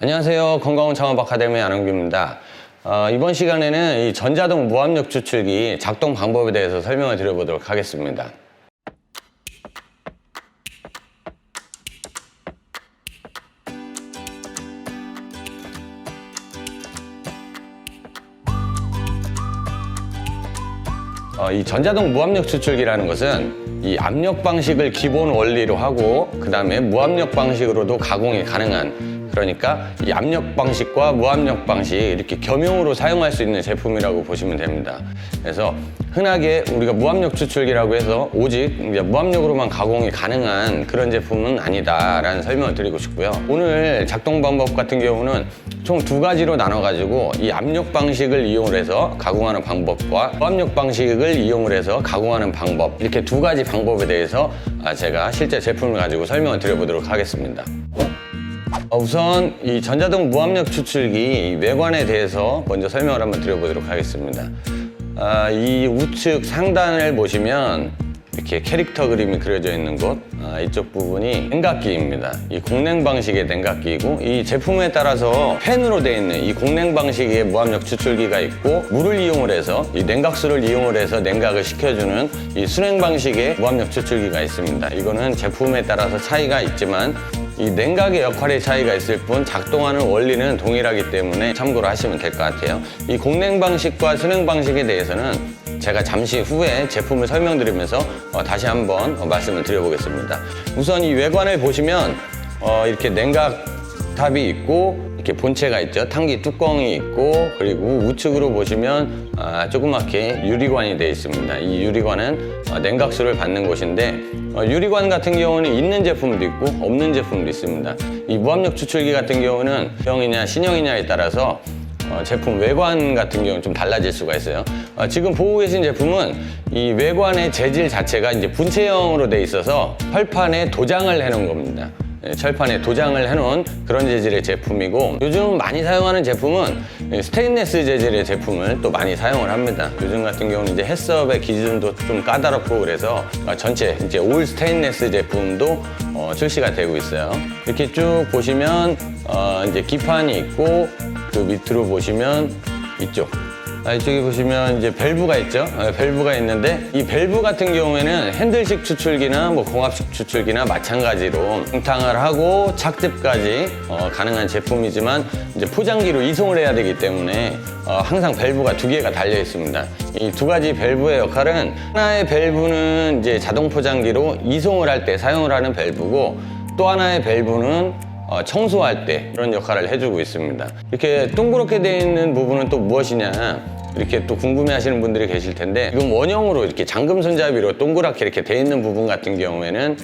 안녕하세요. 건강한 창업 아카데미 안홍규입니다. 이번 시간에는 이 전자동 무압력 추출기 작동 방법에 대해서 설명을 드려보도록 하겠습니다. 이 전자동 무압력 추출기라는 것은 이 압력 방식을 기본 원리로 하고 그 다음에 무압력 방식으로도 가공이 가능한, 그러니까 이 압력 방식과 무압력 방식 이렇게 겸용으로 사용할 수 있는 제품이라고 보시면 됩니다. 그래서 흔하게 우리가 무압력 추출기라고 해서 오직 이제 무압력으로만 가공이 가능한 그런 제품은 아니다라는 설명을 드리고 싶고요. 오늘 작동 방법 같은 경우는 총 두 가지로 나눠가지고 이 압력 방식을 이용을 해서 가공하는 방법과 무압력 방식을 이용을 해서 가공하는 방법, 이렇게 두 가지 방법에 대해서 제가 실제 제품을 가지고 설명을 드려보도록 하겠습니다. 우선 이 전자동 무압력 추출기 외관에 대해서 먼저 설명을 한번 드려보도록 하겠습니다. 이 우측 상단을 보시면 이렇게 캐릭터 그림이 그려져 있는 곳, 이쪽 부분이 냉각기입니다. 이 공냉 방식의 냉각기이고, 이 제품에 따라서 팬으로 되어 있는 이 공냉 방식의 무압력 추출기가 있고, 물을 이용을 해서 이 냉각수를 이용을 해서 냉각을 시켜주는 이 순행 방식의 무압력 추출기가 있습니다. 이거는 제품에 따라서 차이가 있지만 이 냉각의 역할의 차이가 있을 뿐 작동하는 원리는 동일하기 때문에 참고로 하시면 될 것 같아요. 이 공냉 방식과 순행 방식에 대해서는 제가 잠시 후에 제품을 설명드리면서 다시 한번 말씀을 드려보겠습니다. 우선 이 외관을 보시면 이렇게 냉각탑이 있고, 이렇게 본체가 있죠. 탕기 뚜껑이 있고, 그리고 우측으로 보시면 조그맣게 유리관이 되어 있습니다. 이 유리관은 냉각수를 받는 곳인데, 유리관 같은 경우는 있는 제품도 있고 없는 제품도 있습니다. 이 무압력 추출기 같은 경우는 X형이냐 신형이냐에 따라서 제품 외관 같은 경우는 좀 달라질 수가 있어요. 지금 보고 계신 제품은 이 외관의 재질 자체가 이제 분체형으로 돼 있어서 철판에 도장을 해놓은 겁니다. 철판에 도장을 해놓은 그런 재질의 제품이고, 요즘 많이 사용하는 제품은 스테인리스 재질의 제품을 또 많이 사용을 합니다. 요즘 같은 경우는 이제 해썹의 기준도 좀 까다롭고, 그래서 전체 이제 올 스테인리스 제품도 출시가 되고 있어요. 이렇게 쭉 보시면 이제 기판이 있고, 그 밑으로 보시면 이쪽에 보시면 이제 밸브가 있죠. 밸브가 있는데, 이 밸브 같은 경우에는 핸들식 추출기나 공합식 추출기나 마찬가지로 중탕을 하고 착즙까지 가능한 제품이지만, 이제 포장기로 이송을 해야 되기 때문에 항상 밸브가 두 개가 달려 있습니다. 이 두 가지 밸브의 역할은, 하나의 밸브는 이제 자동 포장기로 이송을 할 때 사용을 하는 밸브고, 또 하나의 밸브는 청소할 때 그런 역할을 해주고 있습니다. 이렇게 동그랗게 되어 있는 부분은 또 무엇이냐, 이렇게 또 궁금해 하시는 분들이 계실 텐데, 지금 원형으로 이렇게 잠금 손잡이로 동그랗게 이렇게 되어 있는 부분 같은 경우에는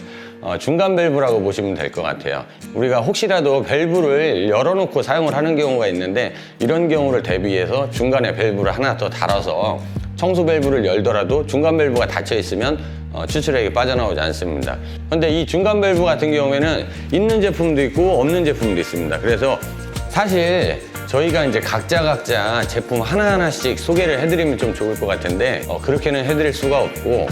중간 밸브라고 보시면 될 것 같아요. 우리가 혹시라도 밸브를 열어놓고 사용을 하는 경우가 있는데, 이런 경우를 대비해서 중간에 밸브를 하나 더 달아서 청소 밸브를 열더라도 중간 밸브가 닫혀 있으면 추출액이 빠져나오지 않습니다. 그런데 이 중간 밸브 같은 경우에는 있는 제품도 있고 없는 제품도 있습니다. 그래서 사실 저희가 이제 각자 제품 하나하나씩 소개를 해드리면 좀 좋을 것 같은데, 그렇게는 해드릴 수가 없고,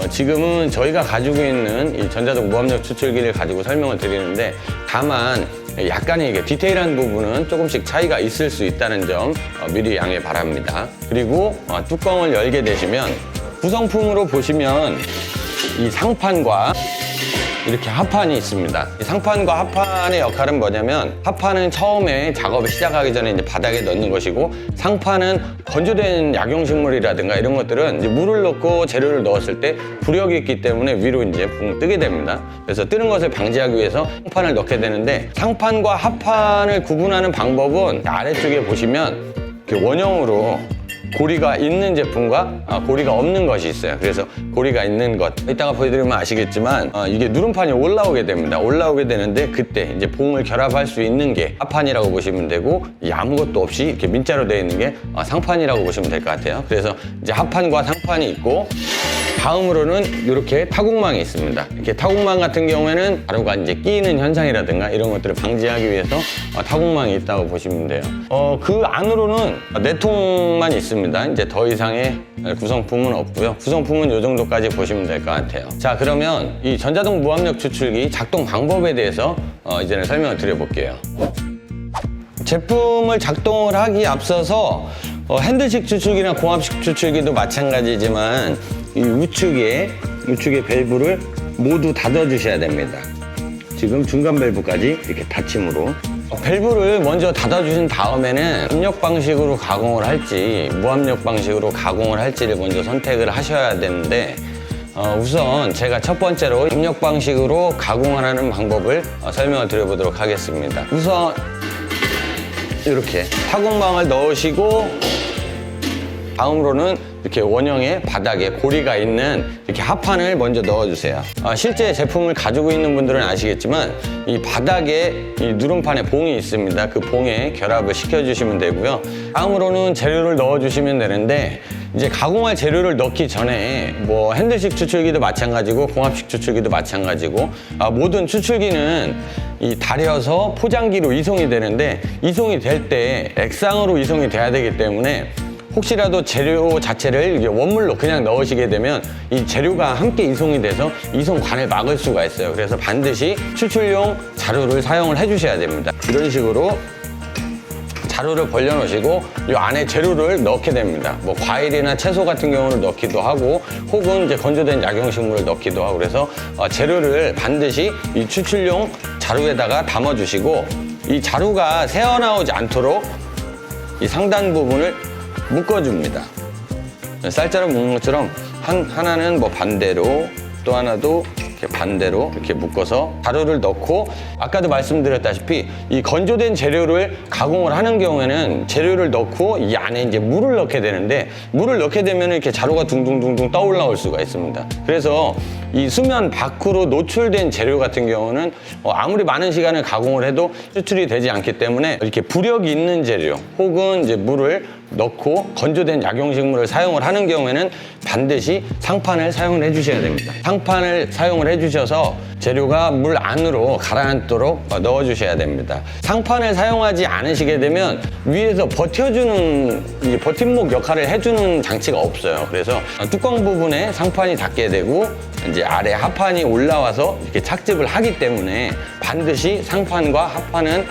지금은 저희가 가지고 있는 이 전자동 무압력 추출기를 가지고 설명을 드리는데, 다만 약간의 이게 디테일한 부분은 조금씩 차이가 있을 수 있다는 점 미리 양해 바랍니다. 그리고 뚜껑을 열게 되시면 구성품으로 보시면 이 상판과 이렇게 하판이 있습니다. 이 상판과 하판의 역할은 뭐냐면, 하판은 처음에 작업을 시작하기 전에 이제 바닥에 넣는 것이고, 상판은 건조된 약용식물이라든가 이런 것들은 이제 물을 넣고 재료를 넣었을 때 부력이 있기 때문에 위로 이제 붕 뜨게 됩니다. 그래서 뜨는 것을 방지하기 위해서 상판을 넣게 되는데, 상판과 하판을 구분하는 방법은 아래쪽에 보시면 이렇게 원형으로 고리가 있는 제품과 고리가 없는 것이 있어요. 그래서 고리가 있는 것, 이따가 보여드리면 아시겠지만 이게 누름판이 올라오게 됩니다. 올라오게 되는데, 그때 이제 봉을 결합할 수 있는 게 하판이라고 보시면 되고, 아무것도 없이 이렇게 민자로 되어 있는 게 상판이라고 보시면 될 것 같아요. 그래서 이제 하판과 상판이 있고, 다음으로는 이렇게 타국망이 있습니다. 이렇게 타국망 같은 경우에는 가루가 이제 끼이는 현상이라든가 이런 것들을 방지하기 위해서 타국망이 있다고 보시면 돼요. 그 안으로는 내통만 있습니다. 이제 더 이상의 구성품은 없고요. 구성품은 이 정도까지 보시면 될 것 같아요. 자, 그러면 이 전자동 무압력 추출기 작동 방법에 대해서 이제는 설명을 드려볼게요. 제품을 작동을 하기 앞서서 핸들식 추출기나 공합식 추출기도 마찬가지지만 이 우측에 밸브를 모두 닫아 주셔야 됩니다. 지금 중간 밸브까지 이렇게 닫힘으로 밸브를 먼저 닫아 주신 다음에는 압력 방식으로 가공을 할지 무압력 방식으로 가공을 할지를 먼저 선택을 하셔야 되는데, 우선 제가 첫 번째로 압력 방식으로 가공을 하는 방법을 설명을 드려보도록 하겠습니다. 우선 이렇게 타공망을 넣으시고, 다음으로는 이렇게 원형의 바닥에 고리가 있는 이렇게 합판을 먼저 넣어주세요. 실제 제품을 가지고 있는 분들은 아시겠지만 이 바닥에 이 누름판에 봉이 있습니다. 그 봉에 결합을 시켜주시면 되고요. 다음으로는 재료를 넣어주시면 되는데, 이제 가공할 재료를 넣기 전에 뭐 핸들식 추출기도 마찬가지고 공합식 추출기도 마찬가지고 모든 추출기는 이 달여서 포장기로 이송이 되는데, 이송이 될 때 액상으로 이송이 돼야 되기 때문에 혹시라도 재료 자체를 원물로 그냥 넣으시게 되면 이 재료가 함께 이송이 돼서 이송관을 막을 수가 있어요. 그래서 반드시 추출용 자루를 사용을 해주셔야 됩니다. 이런 식으로 자루를 벌려놓으시고 이 안에 재료를 넣게 됩니다. 뭐 과일이나 채소 같은 경우는 넣기도 하고, 혹은 이제 건조된 약용식물을 넣기도 하고, 그래서 재료를 반드시 이 추출용 자루에다가 담아주시고, 이 자루가 새어나오지 않도록 이 상단 부분을 묶어줍니다. 쌀자루 묶는 것처럼 하나는 뭐 반대로, 또 하나도 이렇게 반대로 이렇게 묶어서 자루를 넣고, 아까도 말씀드렸다시피 이 건조된 재료를 가공을 하는 경우에는 재료를 넣고 이 안에 이제 물을 넣게 되는데, 물을 넣게 되면 이렇게 자루가 둥둥둥둥 떠올라올 수가 있습니다. 그래서 이 수면 밖으로 노출된 재료 같은 경우는 아무리 많은 시간을 가공을 해도 추출이 되지 않기 때문에, 이렇게 부력이 있는 재료 혹은 이제 물을 넣고 건조된 약용식물을 사용을 하는 경우에는 반드시 상판을 사용을 해주셔야 됩니다. 상판을 사용을 해주셔서 재료가 물 안으로 가라앉도록 넣어주셔야 됩니다. 상판을 사용하지 않으시게 되면 위에서 버텨주는, 이 버팀목 역할을 해주는 장치가 없어요. 그래서 뚜껑 부분에 상판이 닿게 되고 이제 아래 하판이 올라와서 이렇게 착즙을 하기 때문에 반드시 상판과 하판은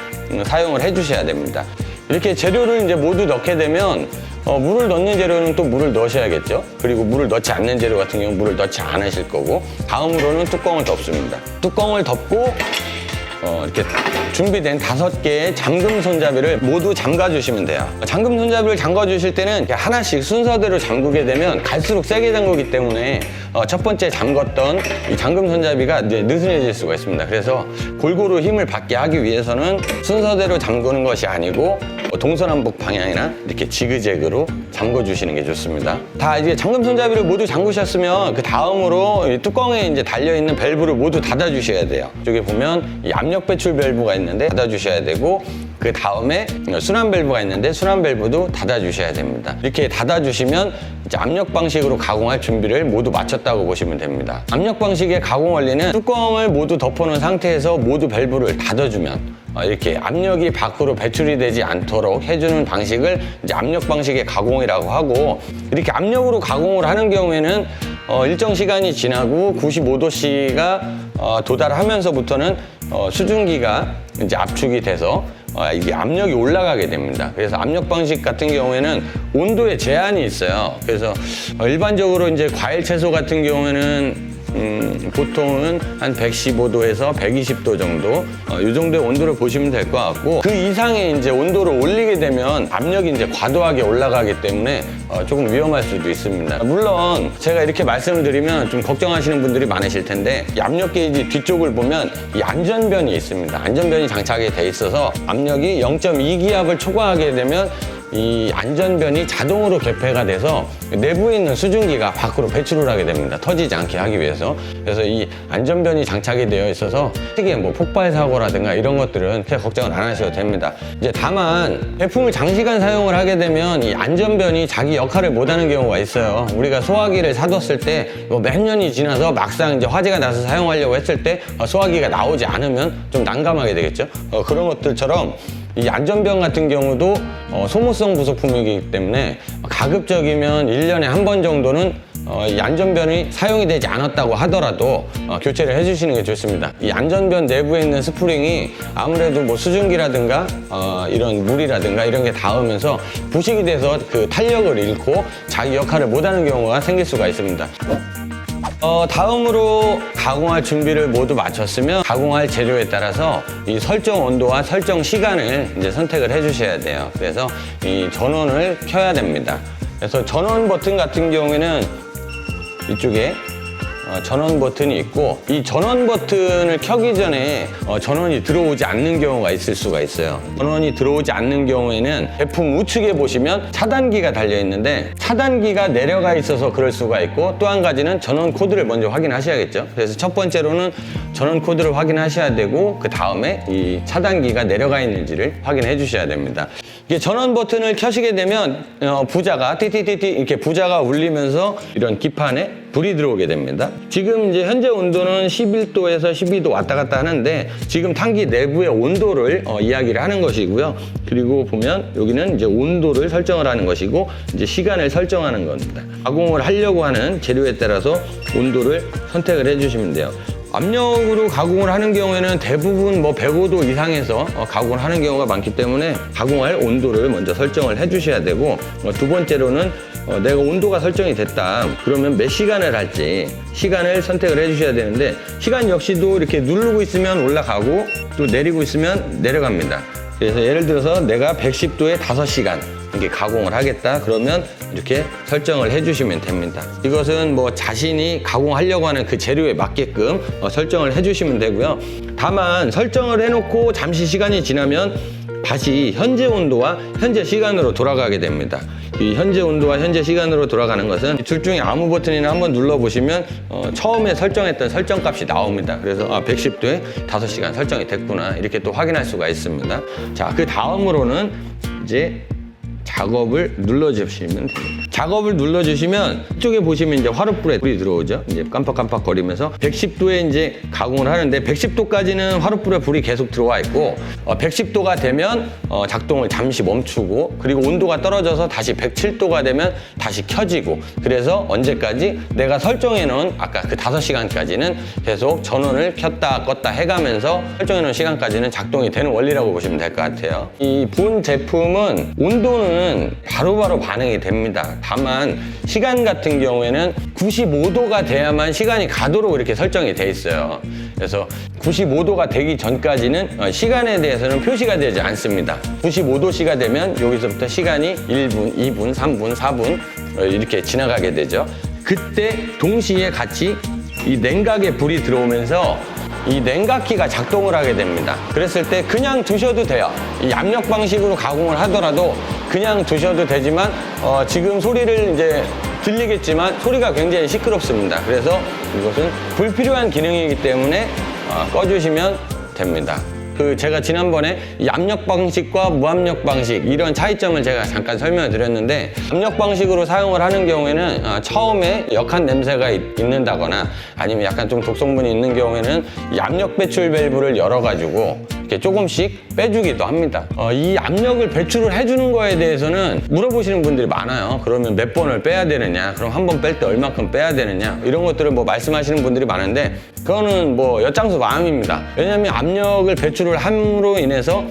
사용을 해주셔야 됩니다. 이렇게 재료를 이제 모두 넣게 되면 물을 넣는 재료는 또 물을 넣으셔야겠죠. 그리고 물을 넣지 않는 재료 같은 경우는 물을 넣지 않으실 거고, 다음으로는 뚜껑을 덮습니다. 뚜껑을 덮고 이렇게 준비된 5개의 잠금 손잡이를 모두 잠가 주시면 돼요. 잠금 손잡이를 잠가 주실 때는 이렇게 하나씩 순서대로 잠그게 되면 갈수록 세게 잠그기 때문에 첫 번째 잠궜던 이 잠금 손잡이가 이제 느슨해질 수가 있습니다. 그래서 골고루 힘을 받게 하기 위해서는 순서대로 잠그는 것이 아니고 동서남북 방향이나 이렇게 지그재그로 잠궈 주시는 게 좋습니다. 다 이제 잠금 손잡이를 모두 잠그셨으면 그 다음으로 이 뚜껑에 이제 달려 있는 밸브를 모두 닫아 주셔야 돼요. 이쪽에 보면 이 압력 배출 밸브가 있는데 닫아 주셔야 되고, 그 다음에 순환 밸브가 있는데 순환 밸브도 닫아 주셔야 됩니다. 이렇게 닫아 주시면 이제 압력 방식으로 가공할 준비를 모두 마쳤다고 보시면 됩니다. 압력 방식의 가공 원리는 뚜껑을 모두 덮어놓은 상태에서 모두 밸브를 닫아주면 이렇게 압력이 밖으로 배출이 되지 않도록 해주는 방식을 이제 압력 방식의 가공이라고 하고, 이렇게 압력으로 가공을 하는 경우에는 일정 시간이 지나고 95도씨가 도달하면서부터는 수증기가 이제 압축이 돼서 이게 압력이 올라가게 됩니다. 그래서 압력 방식 같은 경우에는 온도에 제한이 있어요. 그래서 일반적으로 이제 과일 채소 같은 경우에는 보통은 한 115도에서 120도 정도, 이 정도의 온도를 보시면 될 것 같고, 그 이상의 이제 온도를 올리게 되면 압력이 이제 과도하게 올라가기 때문에 조금 위험할 수도 있습니다. 물론 제가 이렇게 말씀을 드리면 좀 걱정하시는 분들이 많으실 텐데, 이 압력 게이지 뒤쪽을 보면 이 안전변이 있습니다. 안전변이 장착이 돼 있어서 압력이 0.2기압을 초과하게 되면 이 안전변이 자동으로 개폐가 돼서 내부에 있는 수증기가 밖으로 배출을 하게 됩니다. 터지지 않게 하기 위해서. 그래서 이 안전변이 장착이 되어 있어서 특히 뭐 폭발 사고라든가 이런 것들은 크게 걱정을 안 하셔도 됩니다. 이제 다만 제품을 장시간 사용을 하게 되면 이 안전변이 자기 역할을 못하는 경우가 있어요. 우리가 소화기를 사뒀을 때 몇 년이 지나서 막상 이제 화재가 나서 사용하려고 했을 때 소화기가 나오지 않으면 좀 난감하게 되겠죠. 그런 것들처럼 이 안전변 같은 경우도 소모성 부속품이기 때문에 가급적이면 1년에 한 번 정도는 이 안전변이 사용이 되지 않았다고 하더라도 교체를 해주시는 게 좋습니다. 이 안전변 내부에 있는 스프링이 아무래도 뭐 수증기라든가 이런 물이라든가 이런 게 닿으면서 부식이 돼서 그 탄력을 잃고 자기 역할을 못하는 경우가 생길 수가 있습니다. 다음으로 가공할 준비를 모두 마쳤으면 가공할 재료에 따라서 이 설정 온도와 설정 시간을 이제 선택을 해 주셔야 돼요. 그래서 이 전원을 켜야 됩니다. 그래서 전원 버튼 같은 경우에는 이쪽에 전원 버튼이 있고, 이 전원 버튼을 켜기 전에 전원이 들어오지 않는 경우가 있을 수가 있어요. 전원이 들어오지 않는 경우에는 제품 우측에 보시면 차단기가 달려 있는데 차단기가 내려가 있어서 그럴 수가 있고, 또 한 가지는 전원 코드를 먼저 확인하셔야겠죠. 그래서 첫 번째로는 전원 코드를 확인하셔야 되고, 그 다음에 이 차단기가 내려가 있는지를 확인해 주셔야 됩니다. 이게 전원 버튼을 켜시게 되면 부자가 띠띠띠띠 이렇게 부자가 울리면서 이런 기판에 불이 들어오게 됩니다. 지금 이제 현재 온도는 11도에서 12도 왔다 갔다 하는데, 지금 탄기 내부의 온도를 이야기를 하는 것이고요. 그리고 보면 여기는 이제 온도를 설정을 하는 것이고, 이제 시간을 설정하는 겁니다. 가공을 하려고 하는 재료에 따라서 온도를 선택을 해주시면 돼요. 압력으로 가공을 하는 경우에는 대부분 뭐 105도 이상에서 가공을 하는 경우가 많기 때문에 가공할 온도를 먼저 설정을 해 주셔야 되고, 두 번째로는 내가 온도가 설정이 됐다 그러면 몇 시간을 할지 시간을 선택을 해 주셔야 되는데, 시간 역시도 이렇게 누르고 있으면 올라가고 또 내리고 있으면 내려갑니다. 그래서 예를 들어서 내가 110도에 5시간 이렇게 가공을 하겠다 그러면 이렇게 설정을 해주시면 됩니다. 이것은 뭐 자신이 가공하려고 하는 그 재료에 맞게끔 설정을 해주시면 되고요. 다만 설정을 해놓고 잠시 시간이 지나면 다시 현재 온도와 현재 시간으로 돌아가게 됩니다. 이 현재 온도와 현재 시간으로 돌아가는 것은 둘 중에 아무 버튼이나 한번 눌러보시면 처음에 설정했던 설정값이 나옵니다. 그래서 110도에 5시간 설정이 됐구나 이렇게 또 확인할 수가 있습니다. 자, 그 다음으로는 이제 작업을 눌러주시면 됩니다. 작업을 눌러주시면 이쪽에 보시면 이제 화롯불에 불이 들어오죠. 이제 깜빡깜빡 거리면서 110도에 이제 가공을 하는데 110도까지는 화롯불에 불이 계속 들어와 있고 110도가 되면 작동을 잠시 멈추고, 그리고 온도가 떨어져서 다시 107도가 되면 다시 켜지고, 그래서 언제까지 내가 설정해 놓은 아까 그 5시간까지는 계속 전원을 켰다 껐다 해가면서 설정해 놓은 시간까지는 작동이 되는 원리라고 보시면 될 것 같아요. 이 본 제품은 온도는 바로바로 반응이 됩니다. 다만 시간 같은 경우에는 95도가 돼야만 시간이 가도록 이렇게 설정이 돼 있어요. 그래서 95도가 되기 전까지는 시간에 대해서는 표시가 되지 않습니다. 95도씨가 되면 여기서부터 시간이 1분, 2분, 3분, 4분 이렇게 지나가게 되죠. 그때 동시에 같이 이 냉각에 불이 들어오면서 이 냉각기가 작동을 하게 됩니다. 그랬을 때 그냥 두셔도 돼요. 이 압력 방식으로 가공을 하더라도 그냥 두셔도 되지만 지금 소리를 이제 들리겠지만 소리가 굉장히 시끄럽습니다. 그래서 이것은 불필요한 기능이기 때문에 꺼주시면 됩니다. 제가 지난번에 이 압력 방식과 무압력 방식 이런 차이점을 제가 잠깐 설명을 드렸는데, 압력 방식으로 사용을 하는 경우에는 처음에 역한 냄새가 있는다거나 아니면 약간 좀 독성분이 있는 경우에는 이 압력 배출 밸브를 열어가지고 이렇게 조금씩 빼주기도 합니다. 이 압력을 배출을 해주는 거에 대해서는 물어보시는 분들이 많아요. 그러면 몇 번을 빼야 되느냐, 그럼 한 번 뺄 때 얼마큼 빼야 되느냐, 이런 것들을 뭐 말씀하시는 분들이 많은데, 그거는 뭐 엿장수 마음입니다. 왜냐하면 압력을 배출을 함으로 인해서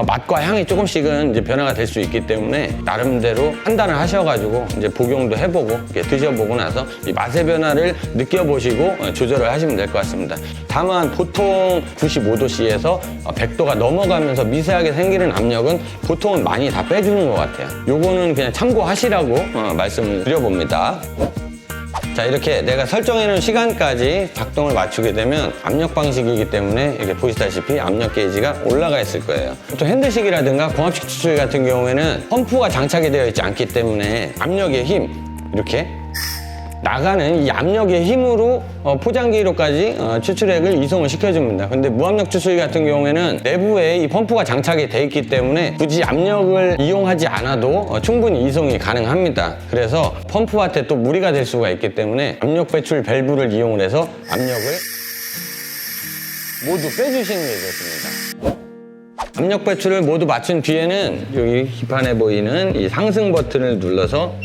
맛과 향이 조금씩은 이제 변화가 될 수 있기 때문에 나름대로 판단을 하셔가지고 이제 복용도 해보고 이렇게 드셔보고 나서 이 맛의 변화를 느껴보시고 조절을 하시면 될 것 같습니다. 다만 보통 95도씨에서 100도가 넘어가면서 미세하게 생기는 압력은 보통은 많이 다 빼주는 것 같아요. 요거는 그냥 참고하시라고 말씀을 드려봅니다. 자, 이렇게 내가 설정해놓은 시간까지 작동을 맞추게 되면 압력 방식이기 때문에 이렇게 보시다시피 압력 게이지가 올라가 있을 거예요. 보통 핸드식이라든가 공합식 추출기 같은 경우에는 펌프가 장착이 되어 있지 않기 때문에 압력의 힘, 이렇게 나가는 이 압력의 힘으로 포장기로까지 추출액을 이송을 시켜줍니다. 근데 무압력 추출기 같은 경우에는 내부에 이 펌프가 장착이 돼 있기 때문에 굳이 압력을 이용하지 않아도 충분히 이송이 가능합니다. 그래서 펌프한테 또 무리가 될 수가 있기 때문에 압력 배출 밸브를 이용을 해서 압력을 모두 빼주시는 게 좋습니다. 압력 배출을 모두 맞춘 뒤에는 여기 기판에 보이는 이 상승 버튼을 눌러서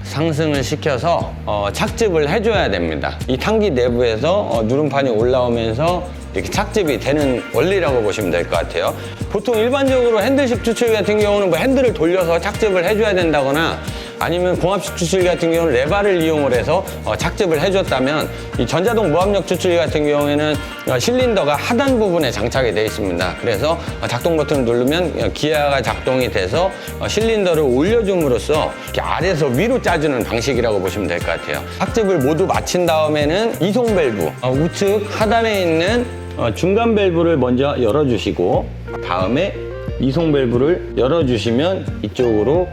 상승을 시켜서 착즙을 해줘야 됩니다. 이 탕기 내부에서 누름판이 올라오면서 이렇게 착즙이 되는 원리라고 보시면 될 것 같아요. 보통 일반적으로 핸들식 추출기 같은 경우는 뭐 핸들을 돌려서 착즙을 해줘야 된다거나 아니면 공합식 추출기 같은 경우는 레바를 이용을 해서 착즙을 해줬다면 이 전자동 무압력 추출기 같은 경우에는 실린더가 하단 부분에 장착이 되어 있습니다. 그래서 작동 버튼을 누르면 기아가 작동이 돼서 실린더를 올려줌으로써 이렇게 아래에서 위로 짜주는 방식이라고 보시면 될 것 같아요. 착즙을 모두 마친 다음에는 이송 밸브 우측 하단에 있는 중간 밸브를 먼저 열어주시고 다음에 이송 밸브를 열어주시면 이쪽으로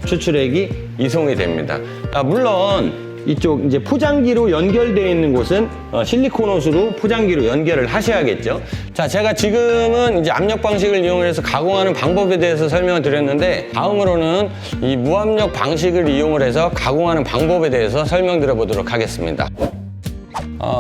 추출액이 이송이 됩니다. 물론 이쪽 이제 포장기로 연결되어 있는 곳은 실리콘 옷으로 포장기로 연결을 하셔야겠죠. 자, 제가 지금은 이제 압력 방식을 이용해서 가공하는 방법에 대해서 설명을 드렸는데 다음으로는 이 무압력 방식을 이용을 해서 가공하는 방법에 대해서 설명드려 보도록 하겠습니다.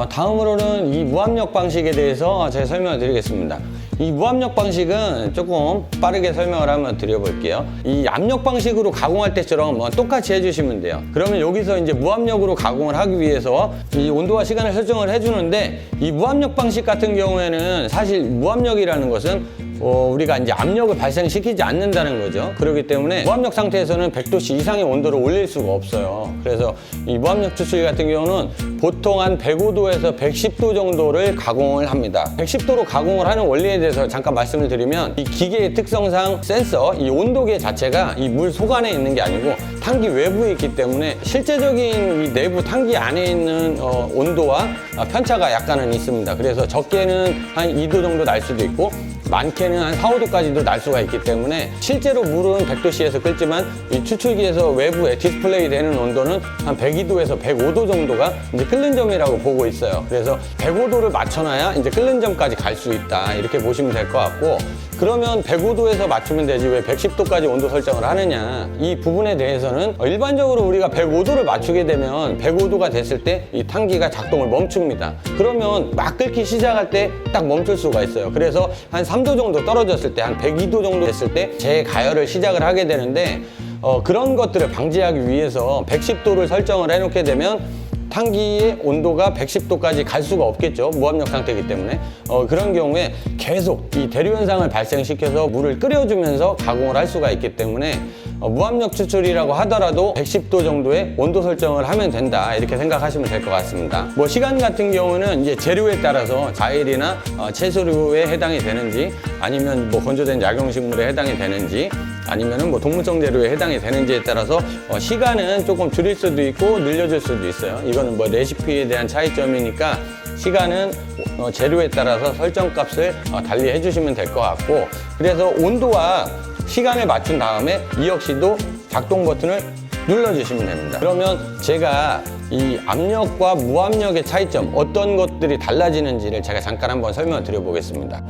다음으로는 이 무압력 방식에 대해서 제가 설명을 드리겠습니다. 이 무압력 방식은 조금 빠르게 설명을 한번 드려볼게요. 이 압력 방식으로 가공할 때처럼 똑같이 해주시면 돼요. 그러면 여기서 이제 무압력으로 가공을 하기 위해서 이 온도와 시간을 설정을 해주는데 이 무압력 방식 같은 경우에는 사실 무압력이라는 것은 우리가 이제 압력을 발생시키지 않는다는 거죠. 그렇기 때문에 무압력 상태에서는 100도씨 이상의 온도를 올릴 수가 없어요. 그래서 이 무압력 추출기 같은 경우는 보통 한 105도에서 110도 정도를 가공을 합니다. 110도로 가공을 하는 원리에 대해서 잠깐 말씀을 드리면 이 기계의 특성상 센서, 이 온도계 자체가 이 물 속 안에 있는 게 아니고 탕기 외부에 있기 때문에 실제적인 이 내부 탕기 안에 있는 온도와 편차가 약간은 있습니다. 그래서 적게는 한 2도 정도 날 수도 있고 많게는 한 4, 5도까지도 날 수가 있기 때문에 실제로 물은 100도씨에서 끓지만 이 추출기에서 외부에 디스플레이 되는 온도는 한 102도에서 105도 정도가 이제 끓는 점이라고 보고 있어요. 그래서 105도를 맞춰놔야 이제 끓는 점까지 갈 수 있다. 이렇게 보시면 될 것 같고 그러면 105도에서 맞추면 되지 왜 110도까지 온도 설정을 하느냐 이 부분에 대해서는 일반적으로 우리가 105도를 맞추게 되면 105도가 됐을 때 이 탕기가 작동을 멈춥니다. 그러면 막 끓기 시작할 때 딱 멈출 수가 있어요. 그래서 한 3도 정도 떨어졌을 때 한 102도 정도 됐을 때 재가열을 시작을 하게 되는데 그런 것들을 방지하기 위해서 110도를 설정을 해놓게 되면 탕기의 온도가 110도까지 갈 수가 없겠죠. 무압력 상태이기 때문에 그런 경우에 계속 이 대류 현상을 발생시켜서 물을 끓여주면서 가공을 할 수가 있기 때문에 무압력 추출이라고 하더라도 110도 정도의 온도 설정을 하면 된다 이렇게 생각하시면 될 것 같습니다. 뭐 시간 같은 경우는 이제 재료에 따라서 과일이나 채소류에 해당이 되는지 아니면 뭐 건조된 약용식물에 해당이 되는지 아니면은 뭐 동물성 재료에 해당이 되는지에 따라서 시간은 조금 줄일 수도 있고 늘려줄 수도 있어요. 이거는 뭐 레시피에 대한 차이점이니까 시간은 재료에 따라서 설정값을 달리 해주시면 될 것 같고 그래서 온도와 시간을 맞춘 다음에 이 역시도 작동 버튼을 눌러주시면 됩니다. 그러면 제가 이 압력과 무압력의 차이점 어떤 것들이 달라지는지를 제가 잠깐 한번 설명을 드려보겠습니다.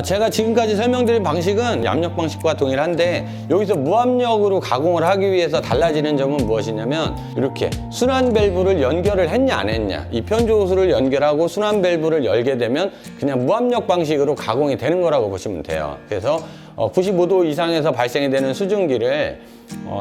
제가 지금까지 설명드린 방식은 압력 방식과 동일한데 여기서 무압력으로 가공을 하기 위해서 달라지는 점은 무엇이냐면 이렇게 순환 밸브를 연결을 했냐 안 했냐 이 편조 호스를 연결하고 순환 밸브를 열게 되면 그냥 무압력 방식으로 가공이 되는 거라고 보시면 돼요. 그래서 95도 이상에서 발생이 되는 수증기를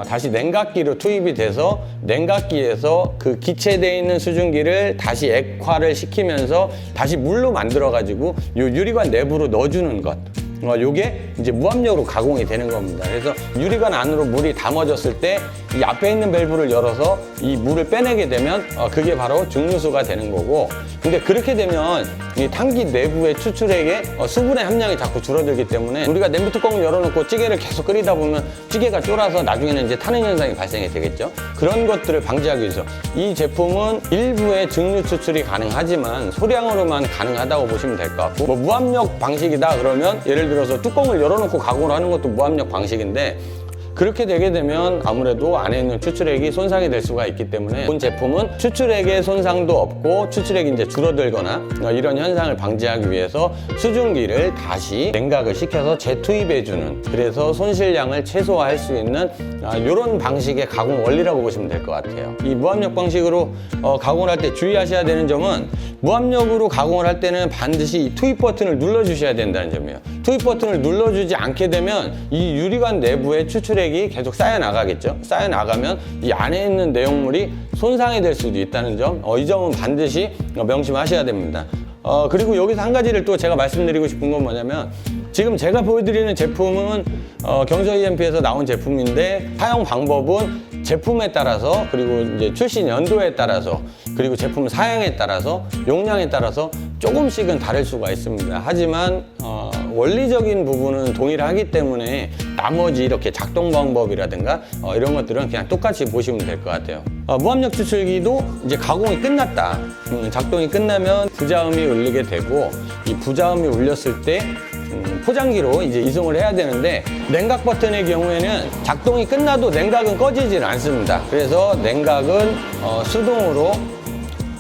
다시 냉각기로 투입이 돼서 냉각기에서 그 기체되어 있는 수증기를 다시 액화를 시키면서 다시 물로 만들어 가지고 이 유리관 내부로 넣어주는 것 요게 이제 무압력으로 가공이 되는 겁니다. 그래서 유리관 안으로 물이 담아졌을 때 이 앞에 있는 밸브를 열어서 이 물을 빼내게 되면 그게 바로 증류수가 되는 거고 근데 그렇게 되면 이 탕기 내부의 추출액의 수분의 함량이 자꾸 줄어들기 때문에 우리가 냄비 뚜껑을 열어놓고 찌개를 계속 끓이다 보면 찌개가 쫄아서 나중에는 이제 타는 현상이 발생이 되겠죠. 그런 것들을 방지하기 위해서 이 제품은 일부의 증류 추출이 가능하지만 소량으로만 가능하다고 보시면 될 것 같고 뭐 무압력 방식이다 그러면 예를 들어서 뚜껑을 열어놓고 가공을 하는 것도 무압력 방식인데 그렇게 되게 되면 아무래도 안에 있는 추출액이 손상이 될 수가 있기 때문에 본 제품은 추출액의 손상도 없고 추출액이 이제 줄어들거나 이런 현상을 방지하기 위해서 수증기를 다시 냉각을 시켜서 재투입해주는 그래서 손실량을 최소화할 수 있는 이런 방식의 가공 원리라고 보시면 될 것 같아요. 이 무압력 방식으로 가공을 할 때 주의하셔야 되는 점은 무압력으로 가공을 할 때는 반드시 이 투입 버튼을 눌러주셔야 된다는 점이에요. 투입 버튼을 눌러주지 않게 되면 이 유리관 내부의 추출액 추출액이 계속 쌓여 나가겠죠. 쌓여 나가면 이 안에 있는 내용물이 손상이 될 수도 있다는 점, 이 점은 반드시 명심하셔야 됩니다. 그리고 여기서 한 가지를 또 제가 말씀드리고 싶은 건 뭐냐면, 지금 제가 보여드리는 제품은 경서 EMP에서 나온 제품인데, 사용 방법은 제품에 따라서, 그리고 이제 출시 연도에 따라서, 그리고 제품 사양에 따라서, 용량에 따라서 조금씩은 다를 수가 있습니다. 하지만 원리적인 부분은 동일하기 때문에 나머지 이렇게 작동 방법이라든가 이런 것들은 그냥 똑같이 보시면 될 것 같아요. 무압력 추출기도 이제 가공이 끝났다. 작동이 끝나면 부자음이 울리게 되고, 이 부자음이 울렸을 때 포장기로 이제 이송을 해야 되는데, 냉각 버튼의 경우에는 작동이 끝나도 냉각은 꺼지질 않습니다. 그래서 냉각은 수동으로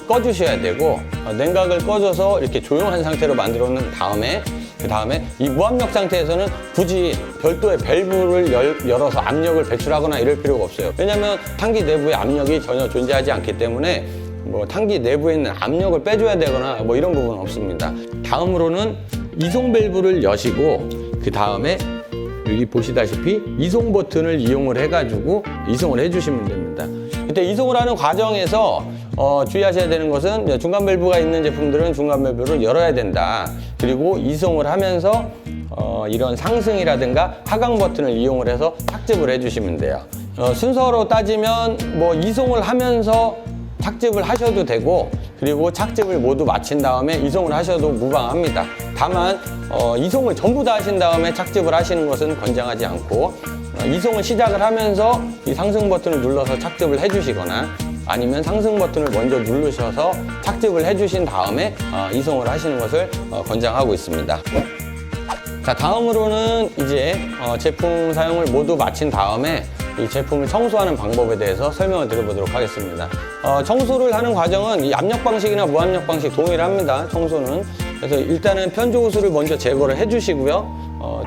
꺼주셔야 되고, 냉각을 꺼줘서 이렇게 조용한 상태로 만들어 놓은 다음에, 그 다음에 이 무압력 상태에서는 굳이 별도의 밸브를 열어서 압력을 배출하거나 이럴 필요가 없어요. 왜냐하면 탄기 내부에 압력이 전혀 존재하지 않기 때문에 뭐 탄기 내부에 있는 압력을 빼줘야 되거나 뭐 이런 부분은 없습니다. 다음으로는 이송 밸브를 여시고, 그 다음에 여기 보시다시피 이송 버튼을 이용을 해가지고 이송을 해주시면 됩니다. 그때 이송을 하는 과정에서 주의하셔야 되는 것은, 중간 밸브가 있는 제품들은 중간 밸브를 열어야 된다. 그리고 이송을 하면서 이런 상승이라든가 하강 버튼을 이용을 해서 착즙을 해주시면 돼요. 순서로 따지면 뭐 이송을 하면서 착즙을 하셔도 되고, 그리고 착즙을 모두 마친 다음에 이송을 하셔도 무방합니다. 다만 이송을 전부 다 하신 다음에 착즙을 하시는 것은 권장하지 않고, 이송을 시작을 하면서 이 상승 버튼을 눌러서 착즙을 해주시거나, 아니면 상승 버튼을 먼저 누르셔서 착즙을 해주신 다음에 이송을 하시는 것을 권장하고 있습니다. 자, 다음으로는 이제 제품 사용을 모두 마친 다음에 이 제품을 청소하는 방법에 대해서 설명을 드려보도록 하겠습니다. 청소를 하는 과정은 이 압력 방식이나 무압력 방식 동일합니다. 청소는. 그래서 일단은 편조 호스를 먼저 제거를 해주시고요.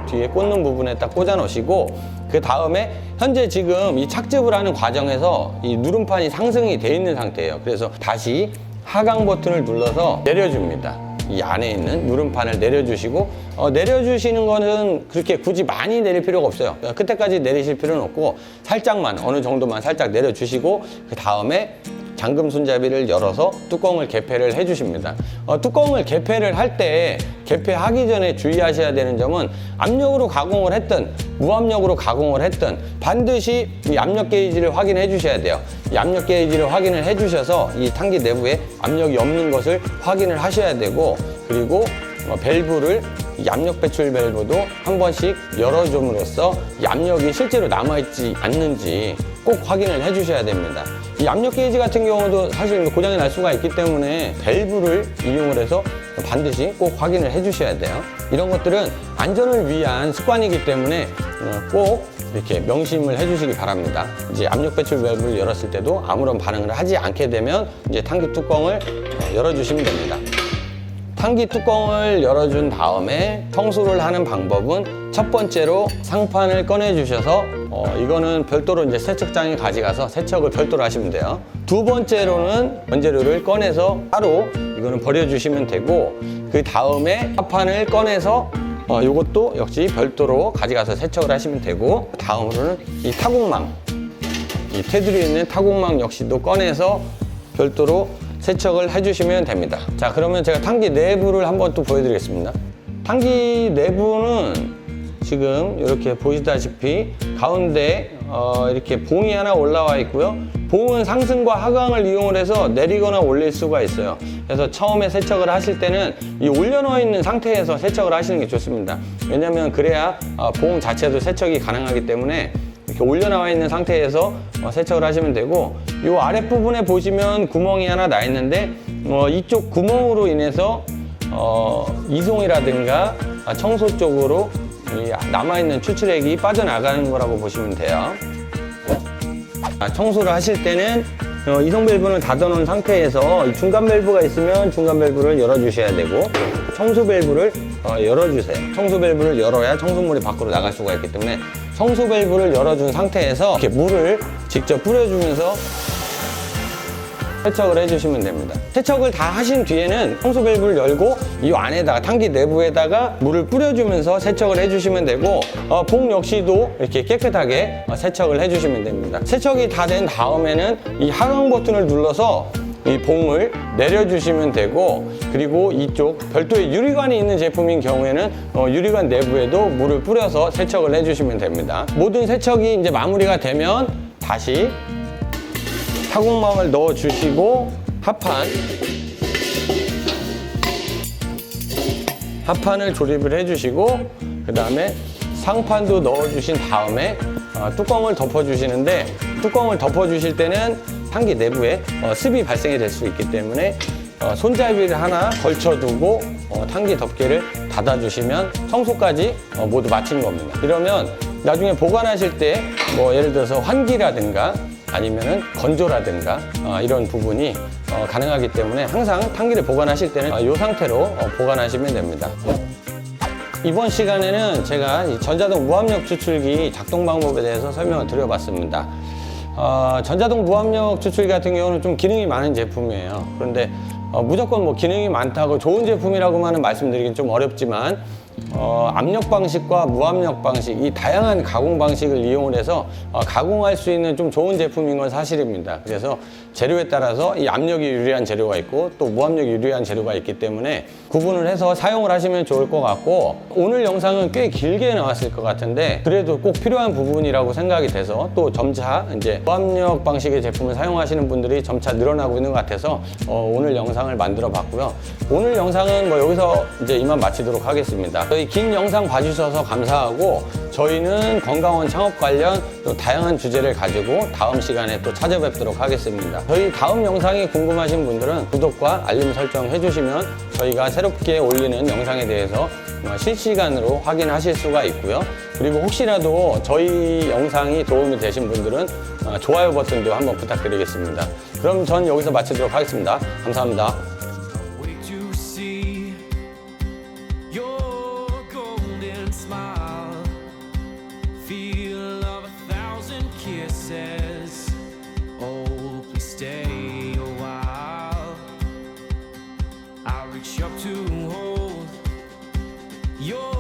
뒤에 꽂는 부분에 딱 꽂아 놓으시고, 그 다음에 현재 지금 이 착즙을 하는 과정에서 이 누름판이 상승이 되어 있는 상태예요. 그래서 다시 하강 버튼을 눌러서 내려줍니다. 이 안에 있는 누름판을 내려주시고, 내려주시는 거는 그렇게 굳이 많이 내릴 필요가 없어요. 끝에까지 내리실 필요는 없고, 살짝만, 어느 정도만 살짝 내려주시고, 그 다음에 잠금 손잡이를 열어서 뚜껑을 개폐를 해주십니다. 뚜껑을 개폐를 할 때, 개폐하기 전에 주의하셔야 되는 점은, 압력으로 가공을 했든 무압력으로 가공을 했든 반드시 이 압력 게이지를 확인해 주셔야 돼요. 이 압력 게이지를 확인을 해 주셔서 이 탄기 내부에 압력이 없는 것을 확인을 하셔야 되고, 그리고 밸브를, 이 압력 배출 밸브도 한 번씩 열어줌으로써 이 압력이 실제로 남아있지 않는지 꼭 확인을 해 주셔야 됩니다. 이 압력 게이지 같은 경우도 사실 고장이 날 수가 있기 때문에 밸브를 이용을 해서 반드시 꼭 확인을 해 주셔야 돼요. 이런 것들은 안전을 위한 습관이기 때문에 꼭 이렇게 명심을 해 주시기 바랍니다. 이제 압력 배출 밸브를 열었을 때도 아무런 반응을 하지 않게 되면 이제 탄기 뚜껑을 열어주시면 됩니다. 탄기 뚜껑을 열어준 다음에 청소를 하는 방법은, 첫 번째로 상판을 꺼내 주셔서 이거는 별도로 이제 세척장에 가져가서 세척을 별도로 하시면 돼요. 두 번째로는 원재료를 꺼내서 따로 이거는 버려주시면 되고, 그 다음에 합판을 꺼내서 이것도 역시 별도로 가져가서 세척을 하시면 되고, 다음으로는 이 타공망, 이 테두리에 있는 타공망 역시도 꺼내서 별도로 세척을 해주시면 됩니다. 자, 그러면 제가 탄기 내부를 한번 또 보여드리겠습니다. 탄기 내부는 지금 이렇게 보시다시피 가운데 이렇게 봉이 하나 올라와 있고요. 봉은 상승과 하강을 이용을 해서 내리거나 올릴 수가 있어요. 그래서 처음에 세척을 하실 때는 이 올려놓아 있는 상태에서 세척을 하시는 게 좋습니다. 왜냐면 그래야 봉 자체도 세척이 가능하기 때문에 이렇게 올려나와 있는 상태에서 세척을 하시면 되고, 이 아랫부분에 보시면 구멍이 하나 나 있는데 이쪽 구멍으로 인해서 이송이라든가 청소 쪽으로 남아있는 추출액이 빠져나가는 거라고 보시면 돼요. 청소를 하실 때는 이송 밸브는 닫아놓은 상태에서 중간 밸브가 있으면 중간 밸브를 열어주셔야 되고, 청소 밸브를 열어주세요. 청소 밸브를 열어야 청소물이 밖으로 나갈 수가 있기 때문에 청소 밸브를 열어준 상태에서 이렇게 물을 직접 뿌려주면서 세척을 해주시면 됩니다. 세척을 다 하신 뒤에는 청소 밸브를 열고 이 안에다가 탄기 내부에다가 물을 뿌려주면서 세척을 해주시면 되고 봉 역시도 이렇게 깨끗하게 세척을 해주시면 됩니다. 세척이 다 된 다음에는 이 하강 버튼을 눌러서 이 봉을 내려주시면 되고, 그리고 이쪽 별도의 유리관이 있는 제품인 경우에는 유리관 내부에도 물을 뿌려서 세척을 해주시면 됩니다. 모든 세척이 이제 마무리가 되면 다시 타공망을 넣어주시고 합판을 조립을 해주시고, 그 다음에 상판도 넣어주신 다음에 뚜껑을 덮어주시는데, 뚜껑을 덮어주실 때는 탄기 내부에 습이 발생이 될 수 있기 때문에 손잡이를 하나 걸쳐두고 탄기 덮개를 닫아주시면 청소까지 모두 마친 겁니다. 이러면 나중에 보관하실 때 뭐 예를 들어서 환기라든가 아니면은 건조라든가 이런 부분이 가능하기 때문에 항상 탄기를 보관하실 때는 이 상태로 보관하시면 됩니다. 이번 시간에는 제가 이 전자동 무압력 추출기 작동 방법에 대해서 설명을 드려봤습니다. 전자동 무압력 추출기 같은 경우는 좀 기능이 많은 제품이에요. 그런데 무조건 뭐 기능이 많다고 좋은 제품이라고만은 말씀드리긴 좀 어렵지만 압력 방식과 무압력 방식, 이 다양한 가공 방식을 이용을 해서 가공할 수 있는 좀 좋은 제품인 건 사실입니다. 그래서 재료에 따라서 이 압력이 유리한 재료가 있고 또 무압력이 유리한 재료가 있기 때문에 구분을 해서 사용을 하시면 좋을 것 같고, 오늘 영상은 꽤 길게 나왔을 것 같은데 그래도 꼭 필요한 부분이라고 생각이 돼서 또 점차 이제 무압력 방식의 제품을 사용하시는 분들이 점차 늘어나고 있는 것 같아서 오늘 영상을 만들어 봤고요. 오늘 영상은 뭐 여기서 이제 이만 마치도록 하겠습니다. 저희 긴 영상 봐주셔서 감사하고, 저희는 건강원 창업 관련 또 다양한 주제를 가지고 다음 시간에 또 찾아뵙도록 하겠습니다. 저희 다음 영상이 궁금하신 분들은 구독과 알림 설정 해주시면 저희가 새롭게 올리는 영상에 대해서 실시간으로 확인하실 수가 있고요. 그리고 혹시라도 저희 영상이 도움이 되신 분들은 좋아요 버튼도 한번 부탁드리겠습니다. 그럼 전 여기서 마치도록 하겠습니다. 감사합니다. Oh, please stay a while. I'll reach up to hold your